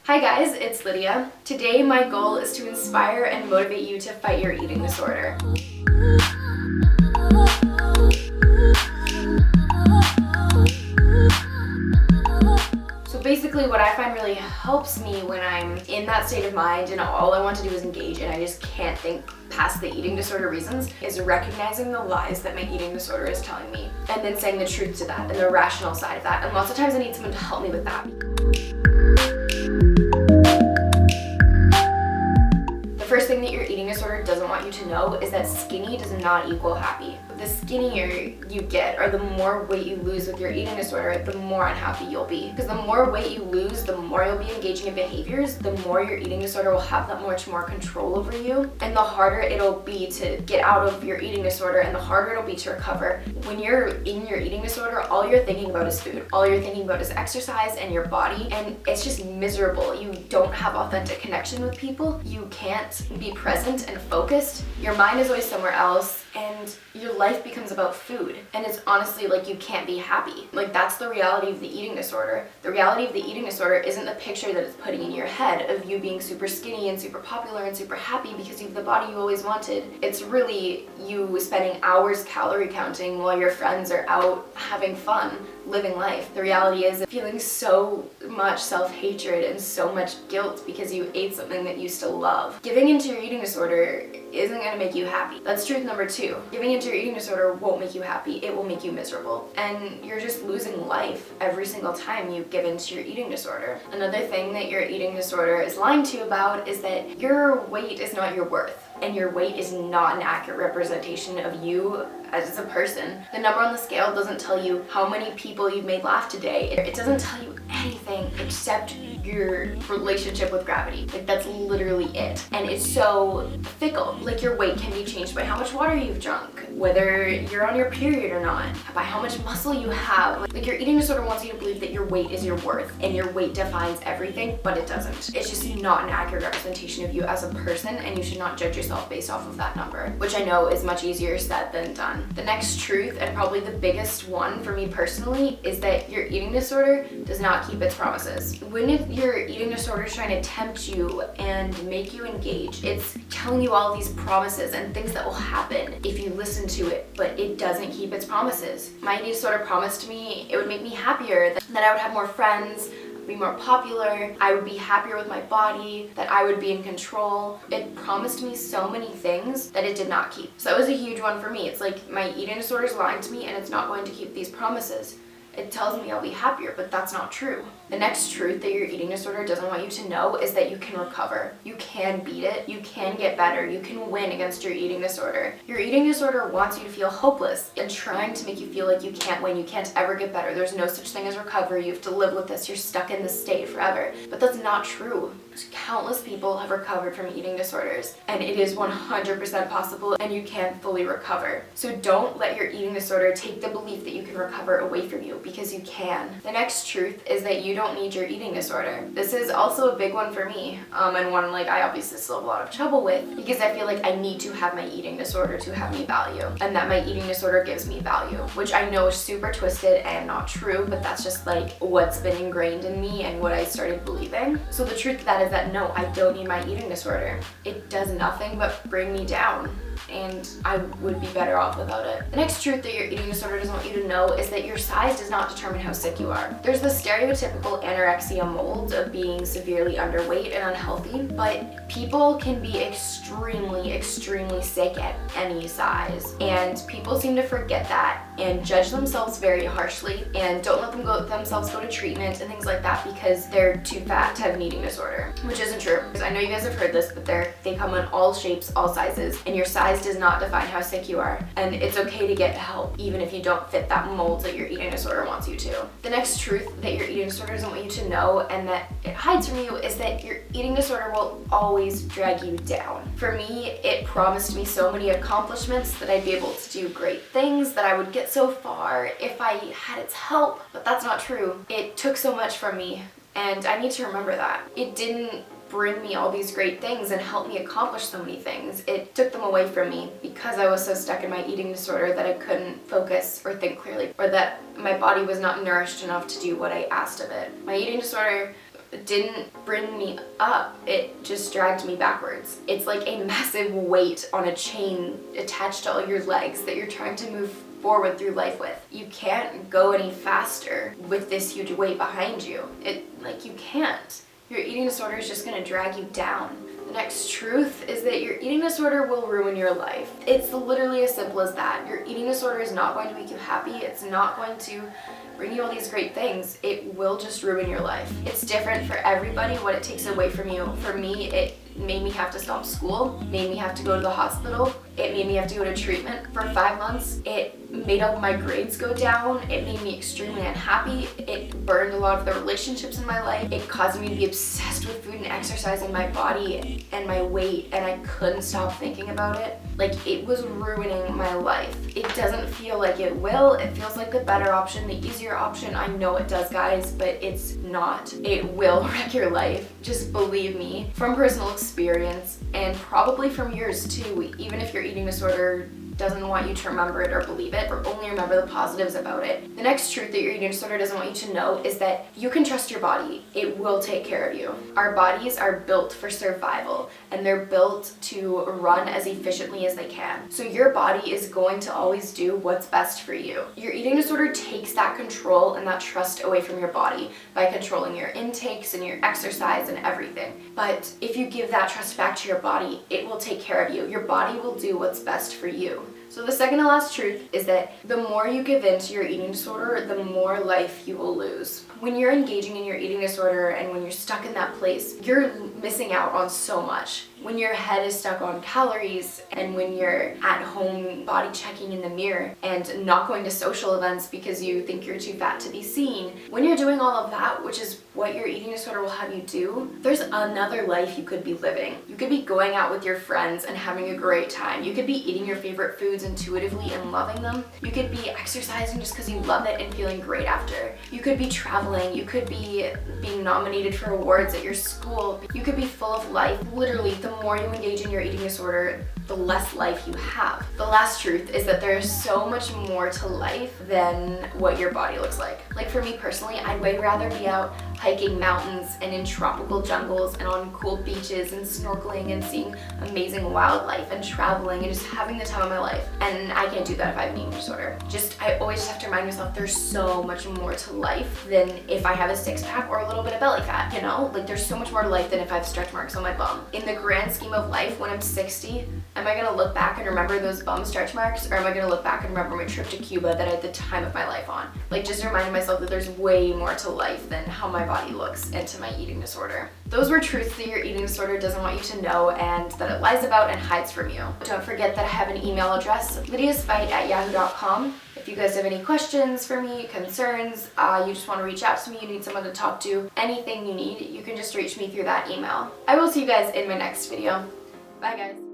Hi guys, it's Lydia. Today my goal is to inspire and motivate you to fight your eating disorder. So basically what I find really helps me when I'm in that state of mind and all I want to do is engage and I just can't think past the eating disorder reasons is recognizing the lies that my eating disorder is telling me and then saying the truth to that and the rational side of that. And lots of times I need someone to help me with that. The first thing that your eating disorder doesn't want you to know is that skinny does not equal happy. The skinnier you get, or the more weight you lose with your eating disorder, the more unhappy you'll be. Because the more weight you lose, the more you'll be engaging in behaviors, the more your eating disorder will have that much more control over you, and the harder it'll be to get out of your eating disorder, and the harder it'll be to recover. When you're in your eating disorder, all you're thinking about is food. All you're thinking about is exercise and your body, and it's just miserable. You don't have authentic connection with people. You can't be present and focused. Your mind is always somewhere else, and your life becomes about food. And it's honestly like you can't be happy. Like that's the reality of the eating disorder. The reality of the eating disorder isn't the picture that it's putting in your head of you being super skinny and super popular and super happy because you have the body you always wanted. It's really you spending hours calorie counting while your friends are out having fun, living life. The reality is feeling so much self-hatred and so much guilt because you ate something that you still love. Giving into your eating disorder isn't going to make you happy. That's truth number 2. Giving into your eating disorder won't make you happy. It will make you miserable. And you're just losing life every single time you give into your eating disorder. Another thing that your eating disorder is lying to you about is that your weight is not your worth. And your weight is not an accurate representation of you as a person. The number on the scale doesn't tell you how many people you've made laugh today. It doesn't tell you anything except your relationship with gravity. Like that's literally it. And it's so fickle. Like your weight can be changed by how much water you've drunk, whether you're on your period or not, by how much muscle you have. Like your eating disorder wants you to believe that your weight is your worth and your weight defines everything, but it doesn't. It's just not an accurate representation of you as a person, and you should not judge yourself based off of that number, which I know is much easier said than done. The next truth, and probably the biggest one for me personally, is that your eating disorder does not keep its promises. When your eating disorder is trying to tempt you and make you engage, it's telling you all these promises and things that will happen if you listen to it, but it doesn't keep its promises. My eating disorder promised me it would make me happier, that I would have more friends, be more popular, I would be happier with my body, that I would be in control. It promised me so many things that it did not keep. So that was a huge one for me. It's like my eating disorder is lying to me and it's not going to keep these promises. It tells me I'll be happier, but that's not true. The next truth that your eating disorder doesn't want you to know is that you can recover. You can beat it. You can get better. You can win against your eating disorder. Your eating disorder wants you to feel hopeless and trying to make you feel like you can't win. You can't ever get better. There's no such thing as recovery. You have to live with this. You're stuck in this state forever. But that's not true. Countless people have recovered from eating disorders, and it is 100% possible, and you can fully recover. So don't let your eating disorder take the belief that you can recover away from you, because you can. The next truth is that you don't need your eating disorder. This is also a big one for me, and one like I obviously still have a lot of trouble with, because I feel like I need to have my eating disorder to have me value, and that my eating disorder gives me value, which I know is super twisted and not true, but that's just like what's been ingrained in me and what I started believing. So the truth of that is that no, I don't need my eating disorder. It does nothing but bring me down, and I would be better off without it. The next truth that your eating disorder doesn't want you to know is that your size does not determine how sick you are. There's the stereotypical anorexia mold of being severely underweight and unhealthy, but people can be extremely, extremely sick at any size, and people seem to forget that and judge themselves very harshly and don't let themselves go to treatment and things like that because they're too fat to have an eating disorder, which isn't true. Because I know you guys have heard this, but they come in all shapes, all sizes, and your size does not define how sick you are, and it's okay to get help even if you don't fit that mold that your eating disorder wants you to. The next truth that your eating disorder doesn't want you to know and that it hides from you is that your eating disorder will always drag you down. For me, it promised me so many accomplishments, that I'd be able to do great things, that I would get so far if I had its help, but that's not true. It took so much from me, and I need to remember that. It didn't bring me all these great things and help me accomplish so many things. It took them away from me because I was so stuck in my eating disorder that I couldn't focus or think clearly, or that my body was not nourished enough to do what I asked of it. My eating disorder didn't bring me up, it just dragged me backwards. It's like a massive weight on a chain attached to all your legs that you're trying to move forward through life with. You can't go any faster with this huge weight behind you. You can't. Your eating disorder is just gonna drag you down. The next truth is that your eating disorder will ruin your life. It's literally as simple as that. Your eating disorder is not going to make you happy. It's not going to bring you all these great things. It will just ruin your life. It's different for everybody what it takes away from you. For me, it made me have to stop school, made me have to go to the hospital, it made me have to go to treatment for 5 months, it made all my grades go down, it made me extremely unhappy, it burned a lot of the relationships in my life, it caused me to be obsessed with food and exercise and my body and my weight, and I couldn't stop thinking about it. Like, it was ruining my life. It doesn't feel like it will. It feels like the better option, the easier option. I know it does, guys, but it's not. It will wreck your life. Just believe me. From personal experience, and probably from yours too, even if your eating disorder doesn't want you to remember it or believe it, or only remember the positives about it. The next truth that your eating disorder doesn't want you to know is that you can trust your body. It will take care of you. Our bodies are built for survival, and they're built to run as efficiently as they can. So your body is going to always do what's best for you. Your eating disorder takes that control and that trust away from your body by controlling your intakes and your exercise and everything. But if you give that trust back to your body, it will take care of you. Your body will do what's best for you. So the second to last truth is that the more you give in to your eating disorder, the more life you will lose. When you're engaging in your eating disorder and when you're stuck in that place, you're missing out on so much. When your head is stuck on calories and when you're at home body checking in the mirror and not going to social events because you think you're too fat to be seen, when you're doing all of that, which is what your eating disorder will have you do, there's another life you could be living. You could be going out with your friends and having a great time. You could be eating your favorite foods intuitively and loving them. You could be exercising just because you love it and feeling great after. You could be traveling. You could be being nominated for awards at your school. You could be full of life. Literally, the more you engage in your eating disorder, the less life you have. The last truth is that there's so much more to life than what your body looks like. Like for me personally, I'd way rather be out hiking mountains and in tropical jungles and on cool beaches and snorkeling and seeing amazing wildlife and traveling and just having the time of my life. And I can't do that if I have an eating disorder. I always just have to remind myself there's so much more to life than if I have a six-pack or a little bit of belly fat, you know? Like there's so much more to life than if I have stretch marks on my bum. In the grand scheme of life, when I'm 60, am I gonna look back and remember those bum stretch marks, or am I gonna look back and remember my trip to Cuba that I had the time of my life on? Like just reminding myself that there's way more to life than how my body looks and to my eating disorder. Those were truths that your eating disorder doesn't want you to know and that it lies about and hides from you. Don't forget that I have an email address, lydiasfight@yahoo.com. If you guys have any questions for me, concerns, you just want to reach out to me, you need someone to talk to, anything you need, you can just reach me through that email. I will see you guys in my next video. Bye guys.